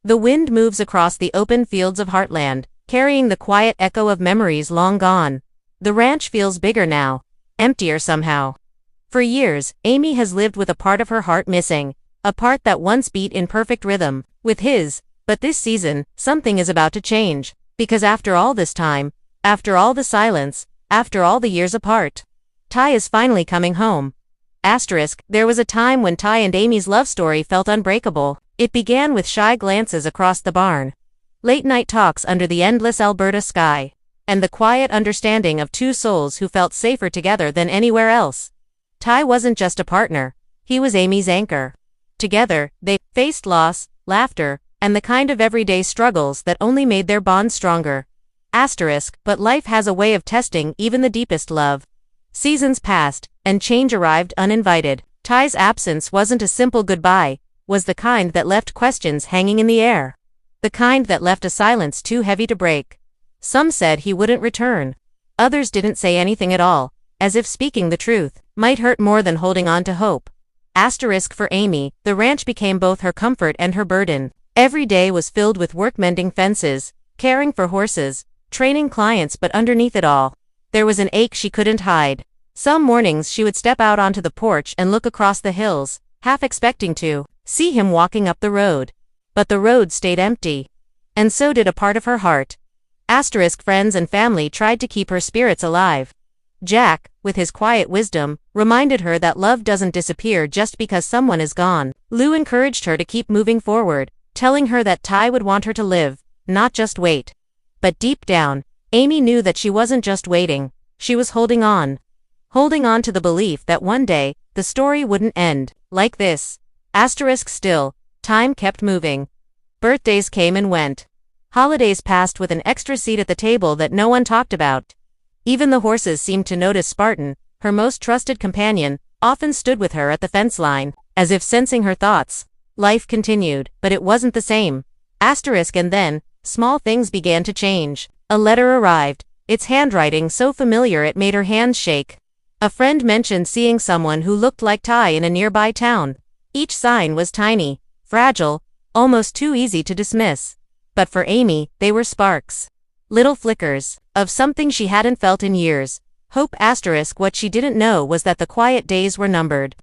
The wind moves across the open fields of Heartland, carrying the quiet echo of memories long gone. The ranch feels bigger now, emptier somehow. For years, Amy has lived with a part of her heart missing, a part that once beat in perfect rhythm with his, but this season, something is about to change, because after all this time, after all the silence, after all the years apart, Ty is finally coming home. There was a time when Ty and Amy's love story felt unbreakable. It began with shy glances across the barn, late-night talks under the endless Alberta sky, and the quiet understanding of two souls who felt safer together than anywhere else. Ty wasn't just a partner, he was Amy's anchor. Together, they faced loss, laughter, and the kind of everyday struggles that only made their bond stronger. But life has a way of testing even the deepest love. Seasons passed, and change arrived uninvited. Ty's absence wasn't a simple goodbye, was the kind that left questions hanging in the air. The kind that left a silence too heavy to break. Some said he wouldn't return. Others didn't say anything at all, as if speaking the truth might hurt more than holding on to hope. For Amy, the ranch became both her comfort and her burden. Every day was filled with work mending fences, caring for horses, training clients, but underneath it all, there was an ache she couldn't hide. Some mornings she would step out onto the porch and look across the hills, half expecting to see him walking up the road. But the road stayed empty. And so did a part of her heart. Friends and family tried to keep her spirits alive. Jack, with his quiet wisdom, reminded her that love doesn't disappear just because someone is gone. Lou encouraged her to keep moving forward, telling her that Ty would want her to live, not just wait. But deep down, Amy knew that she wasn't just waiting, she was holding on. Holding on to the belief that one day, the story wouldn't end like this. Still, time kept moving. Birthdays came and went. Holidays passed with an extra seat at the table that no one talked about. Even the horses seemed to notice Spartan, her most trusted companion, often stood with her at the fence line, as if sensing her thoughts. Life continued, but it wasn't the same. And then, small things began to change. A letter arrived, its handwriting so familiar it made her hands shake. A friend mentioned seeing someone who looked like Ty in a nearby town. Each sign was tiny, fragile, almost too easy to dismiss. But for Amy, they were sparks. Little flickers of something she hadn't felt in years. Hope. What she didn't know was that the quiet days were numbered.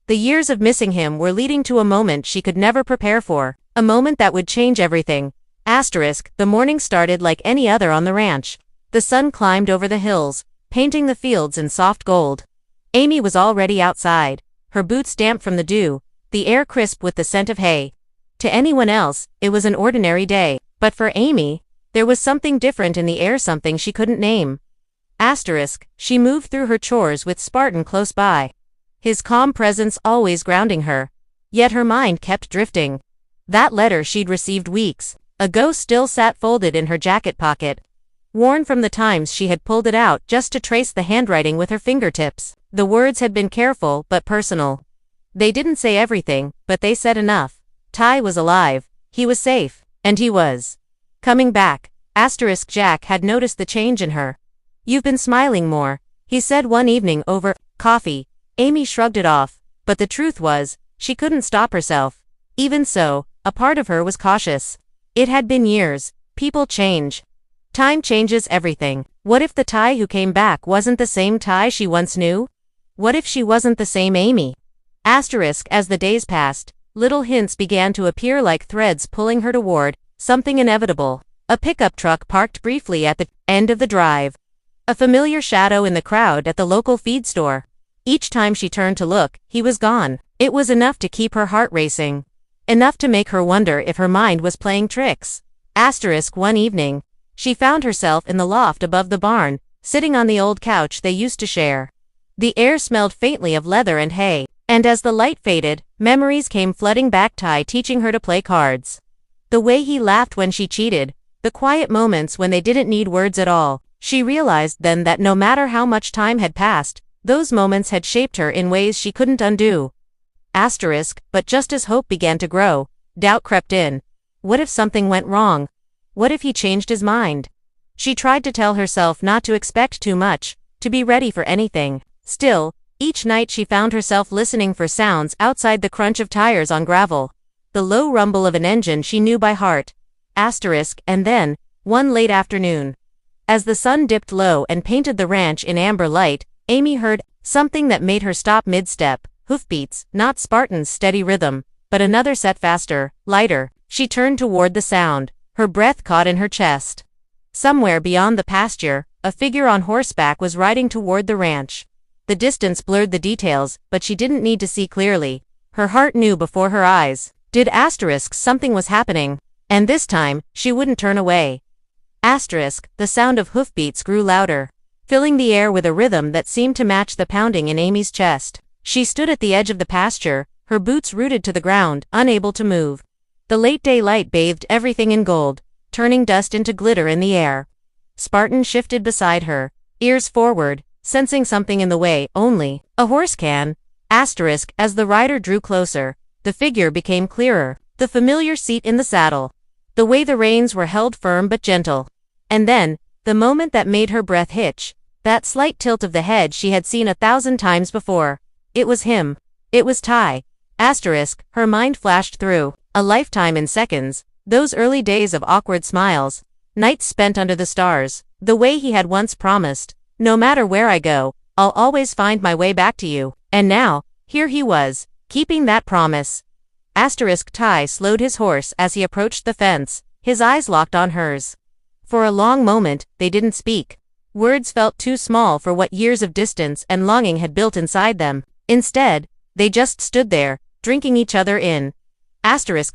The years of missing him were leading to a moment she could never prepare for, a moment that would change everything. The morning started like any other on the ranch. The sun climbed over the hills, painting the fields in soft gold. Amy was already outside, her boots damp from the dew, the air crisp with the scent of hay. To anyone else, it was an ordinary day, but for Amy, there was something different in the air, something she couldn't name. She moved through her chores with Spartan close by, his calm presence always grounding her. Yet her mind kept drifting. That letter she'd received weeks ago still sat folded in her jacket pocket, worn from the times she had pulled it out just to trace the handwriting with her fingertips. The words had been careful but personal. They didn't say everything, but they said enough. Ty was alive, he was safe, and he was coming back. Jack had noticed the change in her. "You've been smiling more," he said one evening over coffee. Amy shrugged it off, but the truth was, she couldn't stop herself. Even so, a part of her was cautious. It had been years. People change. Time changes everything. What if the Ty who came back wasn't the same Ty she once knew? What if she wasn't the same Amy? As the days passed, little hints began to appear like threads pulling her toward something inevitable. A pickup truck parked briefly at the end of the drive. A familiar shadow in the crowd at the local feed store. Each time she turned to look, he was gone. It was enough to keep her heart racing. Enough to make her wonder if her mind was playing tricks. One evening, she found herself in the loft above the barn, sitting on the old couch they used to share. The air smelled faintly of leather and hay, and as the light faded, memories came flooding back. Ty teaching her to play cards. The way he laughed when she cheated, the quiet moments when they didn't need words at all. She realized then that no matter how much time had passed, those moments had shaped her in ways she couldn't undo. But just as hope began to grow, doubt crept in. What if something went wrong? What if he changed his mind? She tried to tell herself not to expect too much, to be ready for anything. Still, each night she found herself listening for sounds outside, the crunch of tires on gravel, the low rumble of an engine she knew by heart. And then, one late afternoon, as the sun dipped low and painted the ranch in amber light, Amy heard something that made her stop mid-step. Hoofbeats, not Spartan's steady rhythm, but another set faster, lighter. She turned toward the sound, her breath caught in her chest. Somewhere beyond the pasture, a figure on horseback was riding toward the ranch. The distance blurred the details, but she didn't need to see clearly. Her heart knew before her eyes. Something was happening. And this time, she wouldn't turn away. The sound of hoofbeats grew louder, filling the air with a rhythm that seemed to match the pounding in Amy's chest. She stood at the edge of the pasture, her boots rooted to the ground, unable to move. The late daylight bathed everything in gold, turning dust into glitter in the air. Spartan shifted beside her, ears forward, sensing something in the way. Only a horse can. As the rider drew closer, the figure became clearer, the familiar seat in the saddle, the way the reins were held firm but gentle. And then, the moment that made her breath hitch, that slight tilt of the head she had seen 1,000 times before. It was him. It was Ty. Her mind flashed through a lifetime in seconds, those early days of awkward smiles, nights spent under the stars, the way he had once promised, no matter where I go, I'll always find my way back to you. And now, here he was, keeping that promise. Ty slowed his horse as he approached the fence, his eyes locked on hers. For a long moment, they didn't speak. Words felt too small for what years of distance and longing had built inside them. Instead, they just stood there, drinking each other in.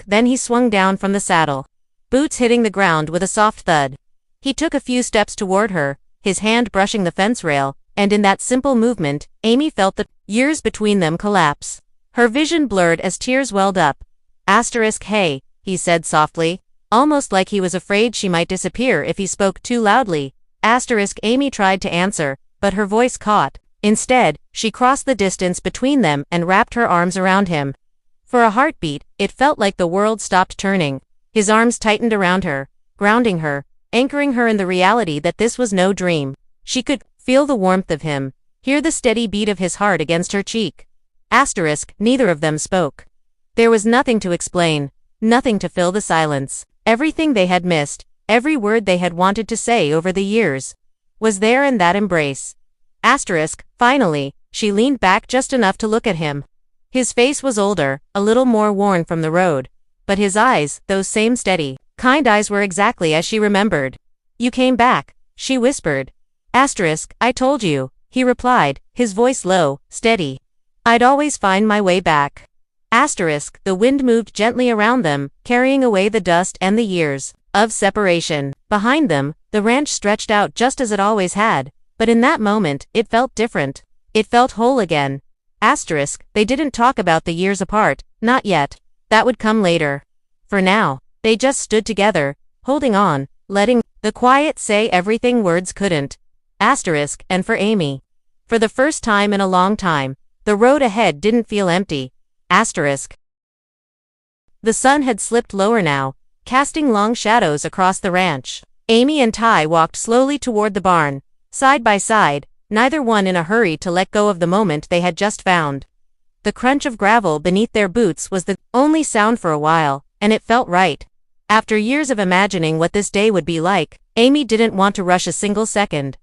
Then he swung down from the saddle, boots hitting the ground with a soft thud. He took a few steps toward her, his hand brushing the fence rail, and in that simple movement, Amy felt the years between them collapse. Her vision blurred as tears welled up. Hey, he said softly, almost like he was afraid she might disappear if he spoke too loudly. Amy tried to answer, but her voice caught. Instead, she crossed the distance between them and wrapped her arms around him. For a heartbeat, it felt like the world stopped turning. His arms tightened around her, grounding her, anchoring her in the reality that this was no dream. She could feel the warmth of him, hear the steady beat of his heart against her cheek. Neither of them spoke. There was nothing to explain, nothing to fill the silence. Everything they had missed, every word they had wanted to say over the years, was there in that embrace. Finally, she leaned back just enough to look at him. His face was older, a little more worn from the road, but his eyes, those same steady, kind eyes, were exactly as she remembered. You came back, she whispered. I told you, he replied, his voice low, steady. I'd always find my way back. The wind moved gently around them, carrying away the dust and the years of separation. Behind them, the ranch stretched out just as it always had, but in that moment, it felt different. It felt whole again. They didn't talk about the years apart, not yet. That would come later. For now, they just stood together, holding on, letting the quiet say everything words couldn't. And for Amy, for the first time in a long time, the road ahead didn't feel empty. The sun had slipped lower now, casting long shadows across the ranch. Amy and Ty walked slowly toward the barn, side by side, neither one in a hurry to let go of the moment they had just found. The crunch of gravel beneath their boots was the only sound for a while, and it felt right. After years of imagining what this day would be like, Amy didn't want to rush a single second.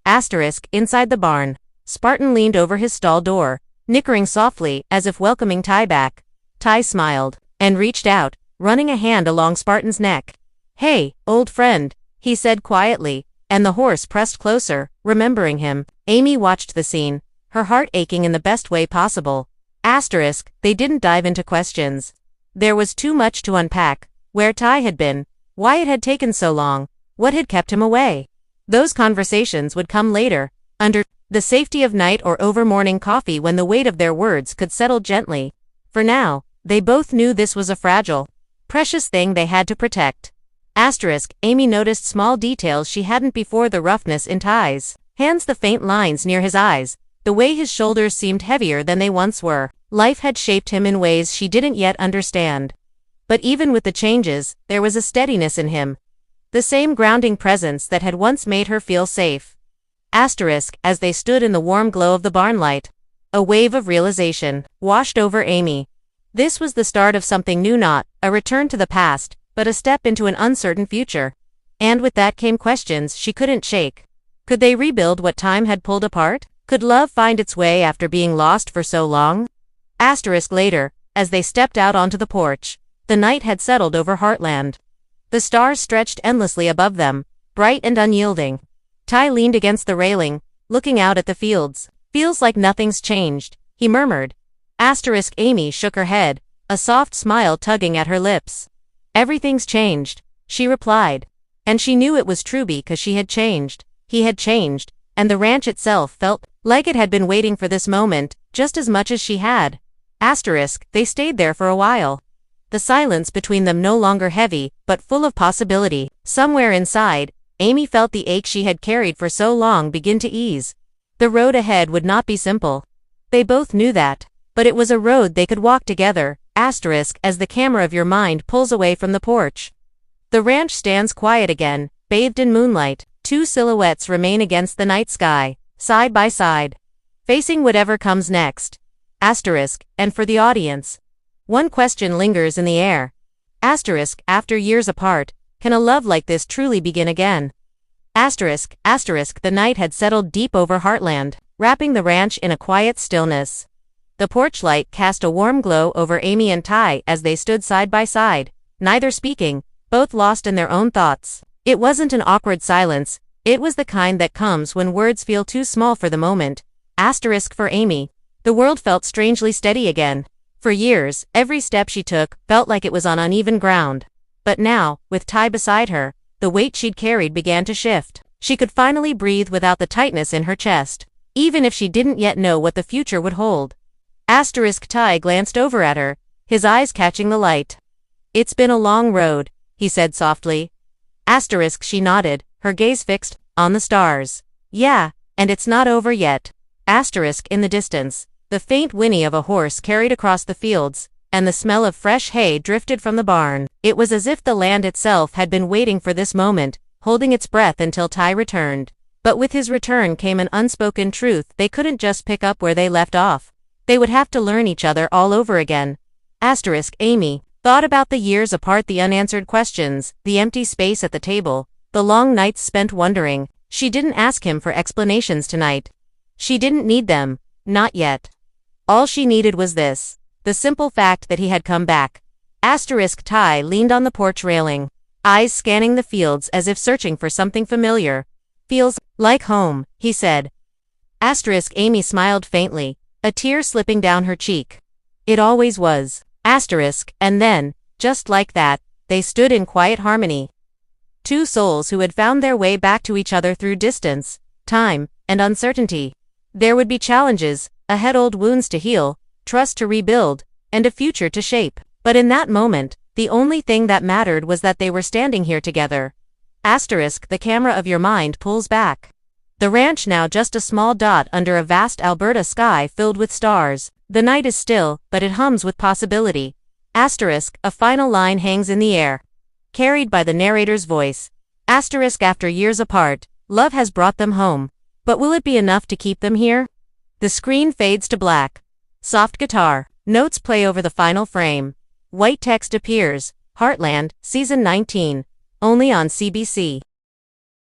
Inside the barn, Spartan leaned over his stall door, nickering softly as if welcoming Ty back. Ty smiled, and reached out, running a hand along Spartan's neck. Hey, old friend, he said quietly, and the horse pressed closer, remembering him. Amy watched the scene, her heart aching in the best way possible. They didn't dive into questions. There was too much to unpack, where Ty had been, why it had taken so long, what had kept him away. Those conversations would come later, under the safety of night or over morning coffee, when the weight of their words could settle gently. For now, they both knew this was a fragile, precious thing they had to protect. Amy noticed small details she hadn't before: the roughness in Ty's hands, the faint lines near his eyes, the way his shoulders seemed heavier than they once were. Life had shaped him in ways she didn't yet understand. But even with the changes, there was a steadiness in him, the same grounding presence that had once made her feel safe. As they stood in the warm glow of the barn light, a wave of realization washed over Amy. This was the start of something new, not a return to the past, but a step into an uncertain future. And with that came questions she couldn't shake. Could they rebuild what time had pulled apart? Could love find its way after being lost for so long? Later, as they stepped out onto the porch, the night had settled over Heartland. The stars stretched endlessly above them, bright and unyielding. Ty leaned against the railing, looking out at the fields. Feels like nothing's changed, he murmured. Amy shook her head, a soft smile tugging at her lips. Everything's changed, she replied. And she knew it was true because she had changed, he had changed, and the ranch itself felt like it had been waiting for this moment, just as much as she had. They stayed there for a while. The silence between them no longer heavy, but full of possibility. Somewhere inside, Amy felt the ache she had carried for so long begin to ease. The road ahead would not be simple. They both knew that. But it was a road they could walk together, as the camera of your mind pulls away from the porch. The ranch stands quiet again, bathed in moonlight. Two silhouettes remain against the night sky, side by side, facing whatever comes next. And for the audience, one question lingers in the air. After years apart, can a love like this truly begin again? The night had settled deep over Heartland, wrapping the ranch in a quiet stillness. The porch light cast a warm glow over Amy and Ty as they stood side by side, neither speaking, both lost in their own thoughts. It wasn't an awkward silence, it was the kind that comes when words feel too small for the moment. For Amy, the world felt strangely steady again. For years, every step she took felt like it was on uneven ground. But now, with Ty beside her, the weight she'd carried began to shift. She could finally breathe without the tightness in her chest, even if she didn't yet know what the future would hold. Ty glanced over at her, his eyes catching the light. It's been a long road, he said softly. She nodded, her gaze fixed on the stars. Yeah, and it's not over yet. In the distance, the faint whinny of a horse carried across the fields, and the smell of fresh hay drifted from the barn. It was as if the land itself had been waiting for this moment, holding its breath until Ty returned. But with his return came an unspoken truth: they couldn't just pick up where they left off. They would have to learn each other all over again. Amy thought about the years apart, the unanswered questions, the empty space at the table, the long nights spent wondering. She didn't ask him for explanations tonight. She didn't need them, not yet. All she needed was this, the simple fact that he had come back. Ty leaned on the porch railing, eyes scanning the fields as if searching for something familiar. Feels like home, he said. Amy smiled faintly, a tear slipping down her cheek. It always was. And then, just like that, they stood in quiet harmony. Two souls who had found their way back to each other through distance, time, and uncertainty. There would be challenges ahead, old wounds to heal, trust to rebuild, and a future to shape. But in that moment, the only thing that mattered was that they were standing here together. The camera of your mind pulls back. The ranch now just a small dot under a vast Alberta sky filled with stars. The night is still, but it hums with possibility. A final line hangs in the air, carried by the narrator's voice. After years apart, love has brought them home. But will it be enough to keep them here? The screen fades to black. Soft guitar notes play over the final frame. White text appears. Heartland, Season 19. Only on CBC.